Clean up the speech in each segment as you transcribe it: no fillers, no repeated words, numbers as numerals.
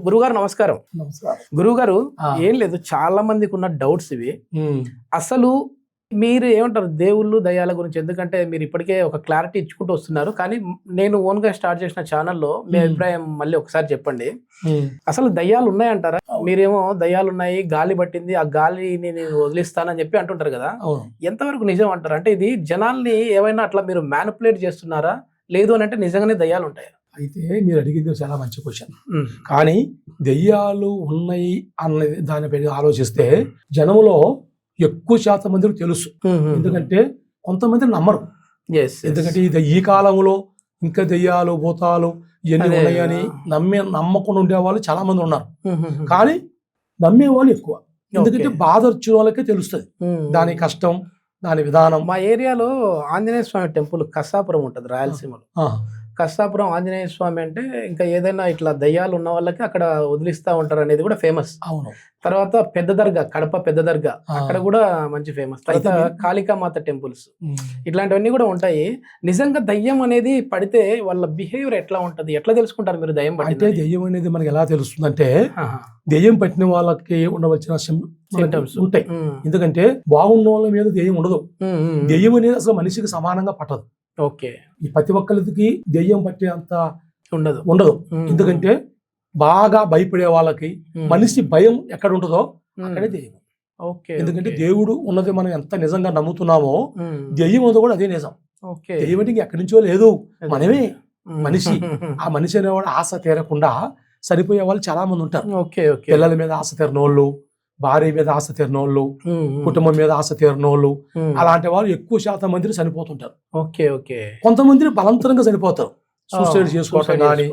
గురుగారు నమస్కారం. నమస్కారం. గురుగారు ఆ. ఏం లేదు, చాలా మందికి ఉన్న డౌట్స్ ఇవి. ఉమ్, అసలు మీరు ఏమంటారు దేవుళ్ళు దయ్యాల గురించి? ఎందుకంటే మీరు ఇప్పటికే ఒక క్లారిటీ ఇచ్చుకుంటూ వస్తున్నారు, కానీ నేను ఓన్ గా స్టార్ట్ చేసిన ఛానల్లో మీ అభిప్రాయం మళ్ళీ ఒకసారి చెప్పండి. ఉమ్. అసలు దయ్యాలు ఉన్నాయంటారా? మీరేమో దయ్యాలు ఉన్నాయి, గాలి పట్టింది, ఆ గాలిని నేను వదిలిస్తానని చెప్పి అంటుంటారు కదా, అవును. ఎంతవరకు నిజం అంటారు? అంటే ఇది జనాల్ని ఏమైనా అట్లా మీరు మ్యానిపులేట్ చేస్తున్నారా, లేదు అని అంటే నిజంగానే దయ్యాలు ఉంటాయా? అయితే మీరు అడిగింది చాలా మంచి క్వశ్చన్. కానీ దెయ్యాలు ఉన్నాయి అన్నది దానిపై ఆలోచిస్తే జనంలో ఎక్కువ శాతం మందికి తెలుసు. ఎందుకంటే కొంతమంది నమ్మరు. ఎందుకంటే ఈ కాలంలో ఇంకా దెయ్యాలు భూతాలు ఇవన్నీ అదే. ఉన్నాయని నమ్మకుండా ఉండేవాళ్ళు చాలా మంది ఉన్నారు. కానీ నమ్మే వాళ్ళు ఎక్కువ. ఎందుకంటే బాధ వచ్చిన వాళ్ళకే తెలుస్తుంది దాని కష్టం, దాని విధానం. మా ఏరియాలో ఆంజనేయ స్వామి టెంపుల్ కసాపురం ఉంటుంది రాయలసీమలో. కసాపురం ఆంజనేయ స్వామి అంటే ఇంకా ఏదైనా ఇట్లా దయ్యాలు ఉన్న వాళ్ళకి అక్కడ వదిలిస్తా ఉంటారు అనేది కూడా ఫేమస్. అవును. తర్వాత పెద్ద దర్గా, కడప పెద్ద దర్గా, అక్కడ కూడా మంచి ఫేమస్. తర్వాత కాళికామాత టెంపుల్స్, ఇట్లాంటివన్నీ కూడా ఉంటాయి. నిజంగా దయ్యం అనేది పడితే వాళ్ళ బిహేవియర్ ఎట్లా ఉంటది, ఎట్లా తెలుసుకుంటారు మీరు దయ్యం అంటే పడితే? దెయ్యం అనేది మనకి ఎలా తెలుస్తుందంటే దెయ్యం పట్టిన వాళ్ళకి ఉండవలసిన సింటమ్స్ ఉంటాయి. ఎందుకంటే బాగున్న వాళ్ళ మీద దెయ్యం ఉండదు. దెయ్యం అనేది అసలు మనిషికి సమానంగా పట్టదు. ఓకే. ఈ ప్రతి ఒక్కరికి దెయ్యం పట్టే అంత ఉండదు. ఎందుకంటే బాగా భయపడే వాళ్ళకి మనిషి భయం ఎక్కడ ఉంటుందో అక్కడే దెయ్యం. ఓకే. ఎందుకంటే దేవుడు ఉన్నది మనం ఎంత నిజంగా నమ్ముతున్నామో దెయ్యం ఉన్నది కూడా అదే నిజం. దెయ్యం అంటే ఎక్కడి నుంచో లేదు, మనమే మనిషి. ఆ మనిషి అనేవాడు ఆశ తీరకుండా సరిపోయే వాళ్ళు చాలా మంది ఉంటారు. పిల్లల మీద ఆశ తీరనోళ్ళు, భార్య మీద ఆశ తీరనోళ్ళు, కుటుంబం మీద ఆశ తీరనోళ్ళు, అలాంటి వాళ్ళు ఎక్కువ శాతం మంది చనిపోతుంటారు. కొంతమంది బలవంతంగా చనిపోతారు, సూసైడ్ చేసుకోవటం కానీ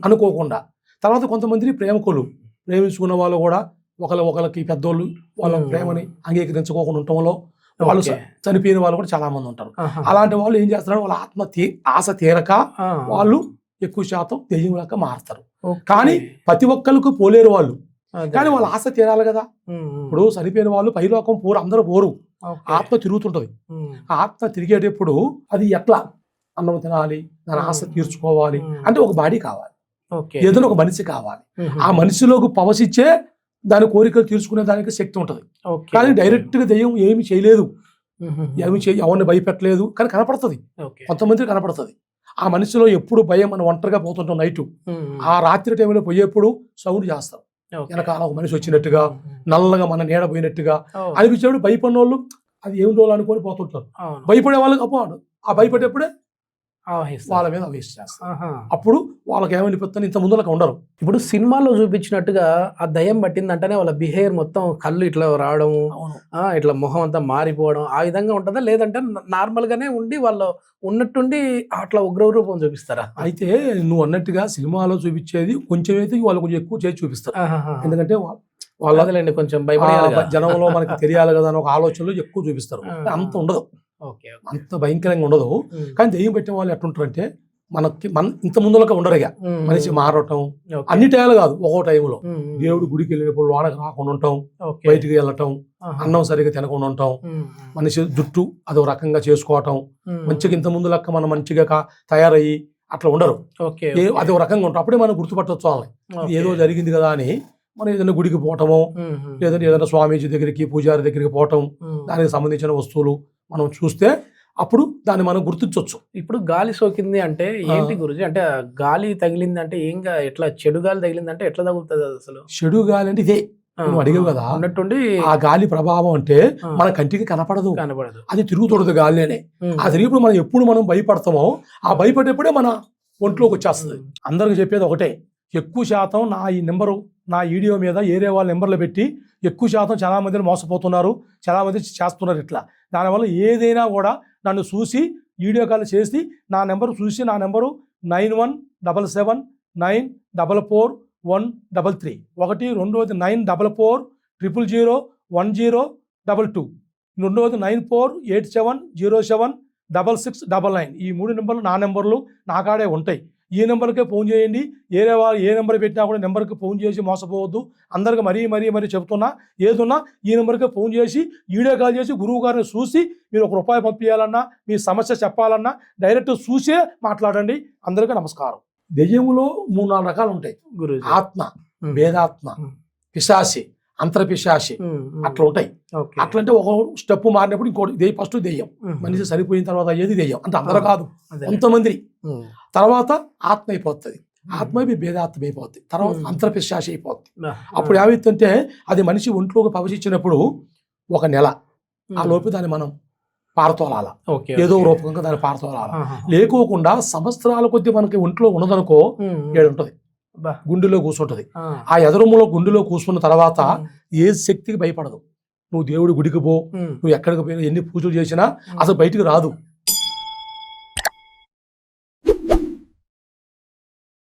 అనుకోకుండా. తర్వాత కొంతమంది ప్రేమకులు, ప్రేమించుకున్న వాళ్ళు కూడా ఒకరికి పెద్దోళ్ళు వాళ్ళ ప్రేమని అంగీకరించుకోకుండా ఉండటంలో వాళ్ళు చనిపోయిన వాళ్ళు కూడా చాలా మంది ఉంటారు. అలాంటి వాళ్ళు ఏం చేస్తారు, వాళ్ళ ఆశ తీరక వాళ్ళు ఎక్కువ శాతం దెయ్యం లాగా మారుతారు. కానీ ప్రతి ఒక్కరికి పోలేరు వాళ్ళు, కానీ వాళ్ళ ఆశ తీరాలి కదా. ఇప్పుడు చనిపోయిన వాళ్ళు పైలోకం పోరు, అందరూ పోరు, ఆత్మ తిరుగుతుంటది. ఆత్మ తిరిగేటప్పుడు అది ఎట్లా అన్నం తినాలి, దాని ఆశ తీర్చుకోవాలి అంటే ఒక బాడీ కావాలి, ఏదైనా ఒక మనిషి కావాలి. ఆ మనిషిలోకి పవసిచ్చే దాని కోరికలు తీర్చుకునే దానికి శక్తి ఉంటది. కానీ డైరెక్ట్ గా దెయ్యం ఏమి చేయలేదు, ఎవరిని భయపెట్టలేదు, కానీ కనపడుతుంది. కొంతమంది కనపడుతుంది. ఆ మనిషిలో ఎప్పుడు భయం, మనం ఒంటరిగా పోతుంటాం నైట్, ఆ రాత్రి టైంలో పోయేప్పుడు సౌండ్ చేస్తాం, వెనకాల ఒక మనిషి వచ్చినట్టుగా, నల్లగా మన నీడ పోయినట్టుగా అనిపించేప్పుడు భయపడిన వాళ్ళు అది ఏం రోజులు అనుకొని పోతుంటారు. భయపడే వాళ్ళకి అప్పుడు ఆ భయపడేప్పుడే వాళ్ళ మీద ఆవేశిస్తారు. అప్పుడు వాళ్ళకి ఏమనిపిస్తుంది, ఇంత ముందులకు ఉండరు. ఇప్పుడు సినిమాలో చూపించినట్టుగా ఆ దయ్యం పట్టిందంటేనే వాళ్ళ బిహేవియర్ మొత్తం కళ్ళు ఇట్లా రావడము, ఇట్లా మొహం అంతా మారిపోవడం, ఆ విధంగా ఉంటుందా? లేదంటే నార్మల్ గానే ఉండి వాళ్ళు ఉన్నట్టుండి అట్లా ఉగ్రరూపం చూపిస్తారా? అయితే నువ్వు అన్నట్టుగా సినిమాలో చూపించేది కొంచెం అయితే వాళ్ళు కొంచెం ఎక్కువ చేసి చూపిస్తారు. ఎందుకంటే వాళ్ళ కొంచెం భయపడే జనంలో మనకి తెలియాలి కదా అని ఒక ఆలోచనలు ఎక్కువ చూపిస్తారు. అంత ఉండదు, అంత భయంకరంగా ఉండదు. కానీ దెయ్యం పెట్టిన వాళ్ళు ఎట్లుంటారంటే మన ఇంత ముందులక ఉండరుగా, మనిషి మారటం అన్ని టైంలో కాదు, ఒక్కో టైంలో దేవుడు గుడికి వెళ్ళినప్పుడు లోనకి రాకుండా ఉంటాం, బయటికి వెళ్ళటం, అన్నం సరిగా తినకుండా ఉంటాం, మనిషి జుట్టు అదో రకంగా చేసుకోవటం, మంచిగా ఇంత ముందు లెక్క మనం మంచిగా తయారయ్యి అట్లా ఉండరు, అదో రకంగా ఉంటాం. అప్పుడే మనం గుర్తుపట్టవచ్చు వాళ్ళని, ఏదో జరిగింది కదా అని. మనం ఏదైనా గుడికి పోవటమో, లేదంటే ఏదైనా స్వామీజీ దగ్గరికి, పూజారి దగ్గరికి పోవటం, దానికి సంబంధించిన వస్తువులు మనం చూస్తే అప్పుడు దాన్ని మనం గుర్తించవచ్చు. ఇప్పుడు గాలి సోకింది అంటే ఏంటి గురుజీ? అంటే గాలి తగిలింది అంటే ఏంగా, ఎట్లా చెడు గాలి తగిలింది అంటే ఎట్లా తగులుతుంది అసలు? చెడు గాలి అంటే ఇదే నువ్వు అడిగావు కదా, ఉన్నట్టుండి ఆ గాలి ప్రభావం అంటే మన కంటికి కనపడదు, అది తిరుగుతుండదు గాలి అనే. ఆ తిరిగినప్పుడు మనం ఎప్పుడు మనం భయపడతామో ఆ భయపడేప్పుడే మన ఒంట్లోకి వచ్చేస్తుంది. అందరికి చెప్పేది ఒకటే, ఎక్కువ శాతం నా వీడియో మీద ఏరే వాళ్ళ నెంబర్లు పెట్టి ఎక్కువ శాతం చాలా మందిని మోసపోతున్నారు, చాలా మంది చేస్తున్నారు. ఇట్లా దానివల్ల ఏదైనా కూడా నన్ను చూసి వీడియో కాల్ చేసి నా నెంబరు చూసి, నా నెంబరు 9177944133, 1 944001022, 9487076699. ఈ 3 నెంబర్లు నా నెంబర్లు, నా కాడే ఉంటాయి. ఈ నెంబర్కే ఫోన్ చేయండి. ఏ నెంబర్ పెట్టినా కూడా నెంబర్కి ఫోన్ చేసి మోసపోవద్దు. అందరికి మరీ చెప్తున్నా, ఏదున్నా ఈ నెంబర్కే ఫోన్ చేసి వీడియో కాల్ చేసి గురువు గారిని చూసి మీరు ₹1 పంపించాలన్నా, మీ సమస్య చెప్పాలన్నా డైరెక్ట్ చూసే మాట్లాడండి. అందరికీ నమస్కారం. దెయ్యములో 3-4 రకాలు ఉంటాయి. గురుజీ. ఆత్మ, వేదాత్మ, పిశాసి, అంతర్పిశాసి అట్లా ఉంటాయి. ఓకే. అట్లా అంటే ఒక స్టెప్ మారినప్పుడు ఇంకోటి దెయ్యం. ఫస్ట్ దెయ్యం, మనిషి సరిపోయిన తర్వాత అయ్యేది దెయ్యం. అంటే అందరూ కాదు, అదే. కొంతమంది. తర్వాత ఆత్మ అయిపోతుంది, ఆత్మ భేదాత్మ అయిపోద్ది, తర్వాత అంతర్పిశాసి అయిపోద్ది. అప్పుడు ఏమైతుందంటే అది మనిషి ఒంట్లోకి ప్రవేశించినప్పుడు 1 నెల ఆ లోపు దాన్ని మనం పారతోలాల, ఓకే. ఏదో రూపకంగా దాన్ని పారతోలాల. లేకోకుండా సంవత్సరాల కొద్ది మనకి ఒంట్లో ఉన్నదనుకో 7 ఉంటుంది, గుండెలో కూర్చుంటది. ఆ ఎదరములో గుండెలో కూర్చున్న తర్వాత ఏ శక్తికి భయపడదు. నువ్వు దేవుడి గుడికి పో, నువ్వు ఎక్కడికి పోయినా, ఎన్ని పూజలు చేసినా అసలు బయటికి రాదు.